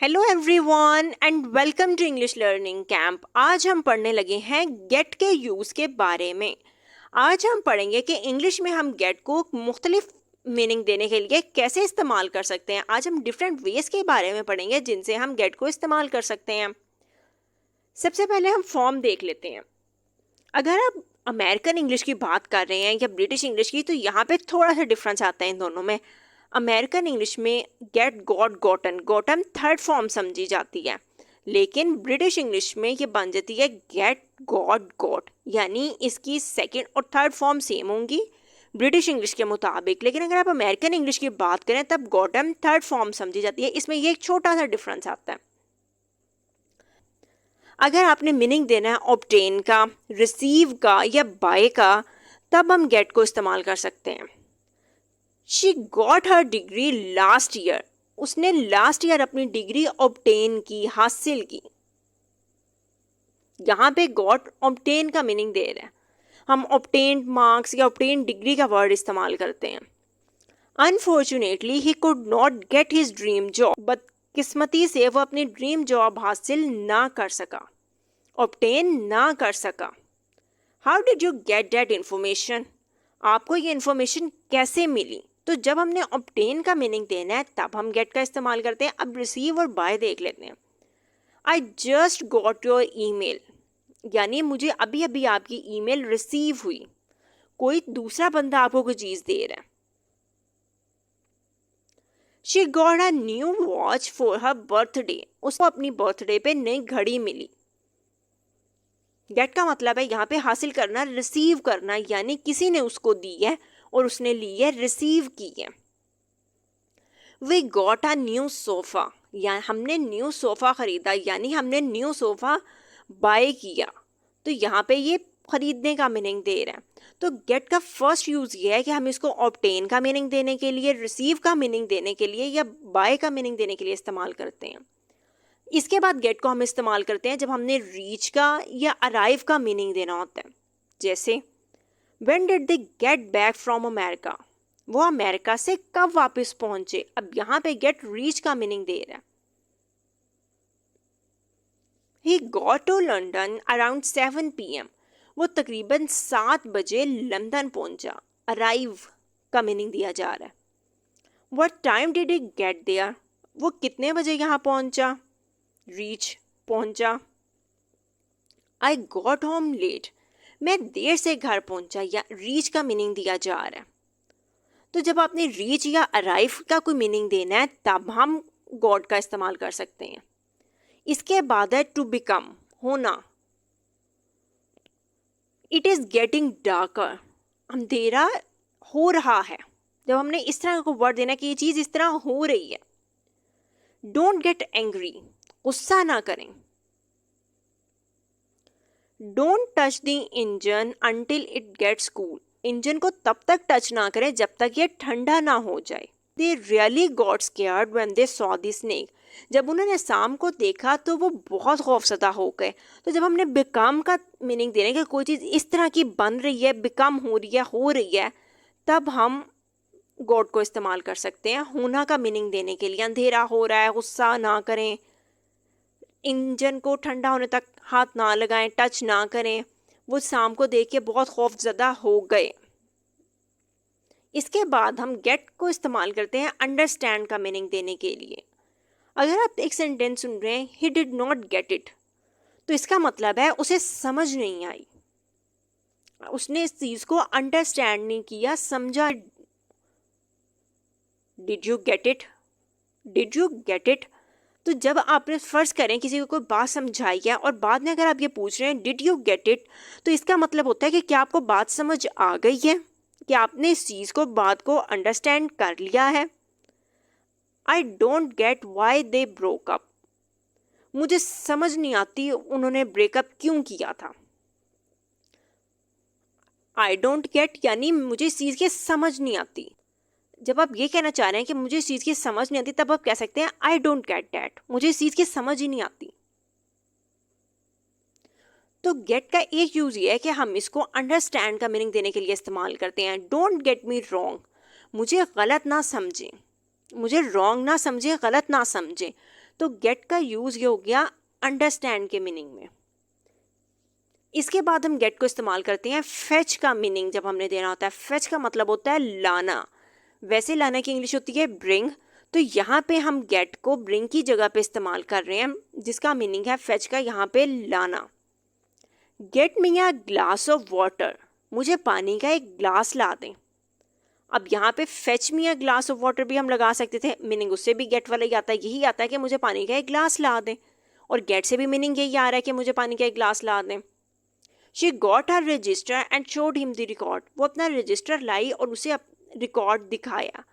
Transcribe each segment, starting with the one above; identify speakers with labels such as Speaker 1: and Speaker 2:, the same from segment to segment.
Speaker 1: Hello everyone and welcome to English learning camp. आज हम पढ़ने लगे हैं गेट के यूज़ के बारे में। आज हम पढ़ेंगे कि इंग्लिश में हम गेट को मुख्तलिफ मीनिंग देने के लिए कैसे इस्तेमाल कर सकते हैं। आज हम डिफरेंट वेज के बारे में पढ़ेंगे जिनसे हम गेट को इस्तेमाल कर सकते हैं। सबसे पहले हम फॉर्म देख लेते हैं। अगर आप अमेरिकन इंग्लिश की बात कर रहे हैं या ब्रिटिश इंग्लिश की, तो यहाँ पे थोड़ा सा डिफरेंस आता है इन दोनों में। अमेरिकन इंग्लिश में get, got, gotten, gotten third form समझी जाती है, लेकिन ब्रिटिश इंग्लिश में ये बन जाती है गेट, गॉट, गॉट, यानी इसकी सेकंड और थर्ड फॉर्म सेम होंगी ब्रिटिश इंग्लिश के मुताबिक। लेकिन अगर आप अमेरिकन इंग्लिश की बात करें तब गॉटन थर्ड फॉर्म समझी जाती है। इसमें ये एक छोटा सा डिफरेंस आता है। अगर आपने मीनिंग देना है ऑब्टेन का, रिसीव का या बाय का, तब हम गेट को इस्तेमाल कर सकते हैं। She got her degree last year. उसने लास्ट ईयर अपनी डिग्री ऑब्टेन की, हासिल की। यहाँ पे गॉट ऑब्टेन का मीनिंग दे रहा है। हम ऑब्टेन मार्क्स या ऑब्टेन डिग्री का वर्ड इस्तेमाल करते हैं। Unfortunately he could not get his dream job. बदकिस्मती से वो अपनी ड्रीम जॉब हासिल ना कर सका, ऑब्टेन ना कर सका। How did you get that information? आपको ये इंफॉर्मेशन कैसे मिली? तो जब हमने ऑब्टेन का मीनिंग देना है तब हम गेट का इस्तेमाल करते हैं। अब रिसीव और बाय देख लेते हैं। I just got your email, यानी मुझे अभी अभी आपकी ईमेल रिसीव हुई। कोई दूसरा बंदा आपको कोई चीज दे रहा है। She got a new watch for her birthday. उसको अपनी बर्थडे पे नई घड़ी मिली। गेट का मतलब है यहाँ पे हासिल करना, रिसीव करना, यानी किसी ने उसको दी है और उसने ली है, रिसीव की है। We got a new sofa, या हमने न्यू सोफा खरीदा, यानी हमने न्यू सोफा बाय किया। तो यहाँ पे ये खरीदने का मीनिंग दे रहा है। तो गेट का फर्स्ट यूज ये है कि हम इसको ऑब्टेन का मीनिंग देने के लिए, रिसीव का मीनिंग देने के लिए या बाय का मीनिंग देने के लिए इस्तेमाल करते हैं। इसके बाद गेट को हम इस्तेमाल करते हैं जब हमने रीच का या अराइव का मीनिंग देना होता है। जैसे When did they get back from America? वो अमेरिका से कब वापस पहुंचे। अब यहाँ पे गेट रीच का मीनिंग दे रहा है। He got to London around 7 PM. वो तकरीबन 7 बजे लंदन पहुंचा। अराइव का मीनिंग दिया जा रहा है। What time did he get there? वो कितने बजे यहाँ पहुंचा। रीच, पहुंचा। I got home late. मैं देर से घर पहुंचा, या रीच का मीनिंग दिया जा रहा है। तो जब आपने रीच या अराइव का कोई मीनिंग देना है तब हम गॉट का इस्तेमाल कर सकते हैं। इसके बाद है टू बिकम, होना। इट इज गेटिंग डार्कर, अंधेरा हो रहा है। जब हमने इस तरह का वर्ड देना कि ये चीज इस तरह हो रही है। डोंट गेट एंग्री, गुस्सा ना करें। Don't touch the engine until it gets cool. Engine को तब तक टच ना करें जब तक ये ठंडा ना हो जाए। They really got scared when they saw the snake. जब उन्होंने सांप को देखा तो वो बहुत खौफजदा हो गए। तो जब हमने बिकम का मीनिंग देने कि कोई चीज़ इस तरह की बन रही है, बिकम हो रही है, तब हम गॉट को इस्तेमाल कर सकते हैं होना का मीनिंग देने के लिए। अंधेरा हो रहा है, गुस्सा ना करें। इंजन को ठंडा होने तक हाथ ना लगाएं, टच ना करें। वो सांप को देख के बहुत खौफजदा हो गए। इसके बाद हम गेट को इस्तेमाल करते हैं अंडरस्टैंड का मीनिंग देने के लिए। अगर आप एक सेंटेंस सुन रहे हैं he did not get it, तो इसका मतलब है उसे समझ नहीं आई, उसने इस चीज को अंडरस्टैंड नहीं किया, समझा। Did you get it, did you get it. तो जब आपने फर्ज करें किसी को कोई बात समझाई है और बाद में अगर आप ये पूछ रहे हैं डिड यू गेट इट, तो इसका मतलब होता है कि क्या आपको बात समझ आ गई है, कि आपने इस चीज़ को, बात को अंडरस्टैंड कर लिया है। I don't get why they broke up. मुझे समझ नहीं आती उन्होंने ब्रेकअप क्यों किया था। आई डोंट गेट यानी मुझे इस चीज़ की समझ नहीं आती। जब आप ये कहना चाह रहे हैं कि मुझे इस चीज़ की समझ नहीं आती, तब आप कह सकते हैं आई डोंट गेट दैट, मुझे इस चीज़ की समझ ही नहीं आती। तो गेट का एक यूज़ ये है कि हम इसको अंडरस्टैंड का मीनिंग देने के लिए इस्तेमाल करते हैं। डोंट गेट मी रॉन्ग, मुझे गलत ना समझें, मुझे रॉन्ग ना समझें, गलत ना समझें। तो गेट का यूज़ ये हो गया अंडरस्टैंड के मीनिंग में। इसके बाद हम गेट को इस्तेमाल करते हैं फेच का मीनिंग जब हमने देना होता है। फेच का मतलब होता है लाना। वैसे लाना की इंग्लिश होती है ब्रिंग, तो यहाँ पे हम गेट को ब्रिंग की जगह पे इस्तेमाल कर रहे हैं, जिसका मीनिंग है फेच का यहाँ पे लाना। Get me a glass of water, मुझे पानी का एक ग्लास ला दें। अब यहाँ पे fetch me a glass of water भी हम लगा सकते थे, मीनिंग उससे भी गेट वाला ही आता है, यही आता है कि मुझे पानी का एक ग्लास ला दें, और गेट से भी मीनिंग यही आ रहा है कि मुझे पानी का एक ग्लास ला दें। She got her register and showed him the record, वो अपना रजिस्टर लाई और उसे रिकॉर्ड दिखाया।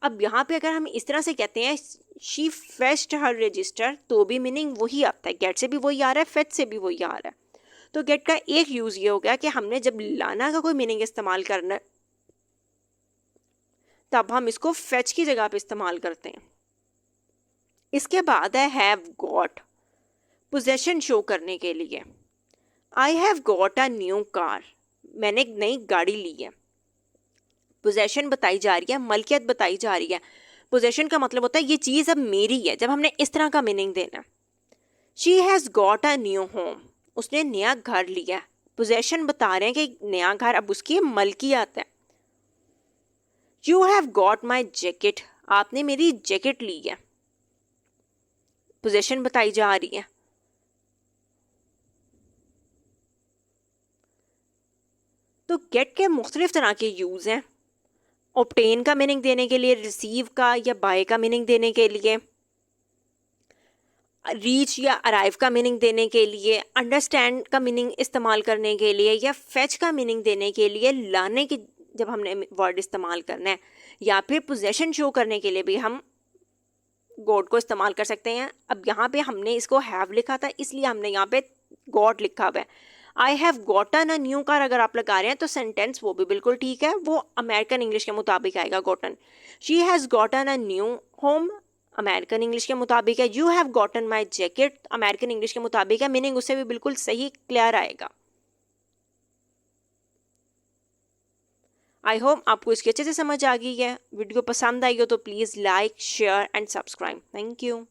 Speaker 1: अब यहाँ पे अगर हम इस तरह से कहते हैं शी फेच्ड हर रजिस्टर, तो भी मीनिंग वही आता है, गेट से भी वही आ रहा है, फेच से भी वही आ रहा है। तो गेट का एक यूज़ ये हो गया कि हमने जब लाना का कोई मीनिंग इस्तेमाल करना है तब हम इसको फेच की जगह पे इस्तेमाल करते हैं। इसके बाद है हैव गॉट, पोजेशन शो करने के लिए। I have got a new car, मैंने एक नई गाड़ी ली है। पोजेशन बताई जा रही है, मलकियत बताई जा रही है। पोजेशन का मतलब होता है ये चीज़ अब मेरी है, जब हमने इस तरह का मीनिंग देना। She has got a new home, उसने नया घर लिया। पोजेशन बता रहे हैं कि नया घर अब उसकी मलकियत है। You have got my jacket, आपने मेरी जैकेट ली है। पोजेशन बताई जा रही है। तो गेट के मुख्तलिफ तरह के यूज़ हैं। ऑब्टेन का मीनिंग देने के लिए, रिसीव का या बाय का मीनिंग देने के लिए, रीच या अराइव का मीनिंग देने के लिए, अंडरस्टैंड का मीनिंग इस्तेमाल करने के लिए, या फेच का मीनिंग देने के लिए, लाने की जब हमने वर्ड इस्तेमाल करना है, या फिर पोजेशन शो करने के लिए भी हम गॉट को इस्तेमाल कर सकते हैं। अब यहाँ पे हमने इसको हैव लिखा था, इसलिए हमने यहाँ पे गॉट लिखा हुआ है। I have gotten a new car अगर आप लगा रहे हैं तो सेंटेंस वो भी बिल्कुल ठीक है, वो अमेरिकन इंग्लिश के मुताबिक आएगा gotten. She has gotten a new home, American English के मुताबिक है। You have gotten my jacket, American English के मुताबिक है, मीनिंग उससे भी बिल्कुल सही क्लियर आएगा। आई होप आपको इसकी अच्छे से समझ आ गई है। वीडियो पसंद आई हो तो please like, share and subscribe. Thank you.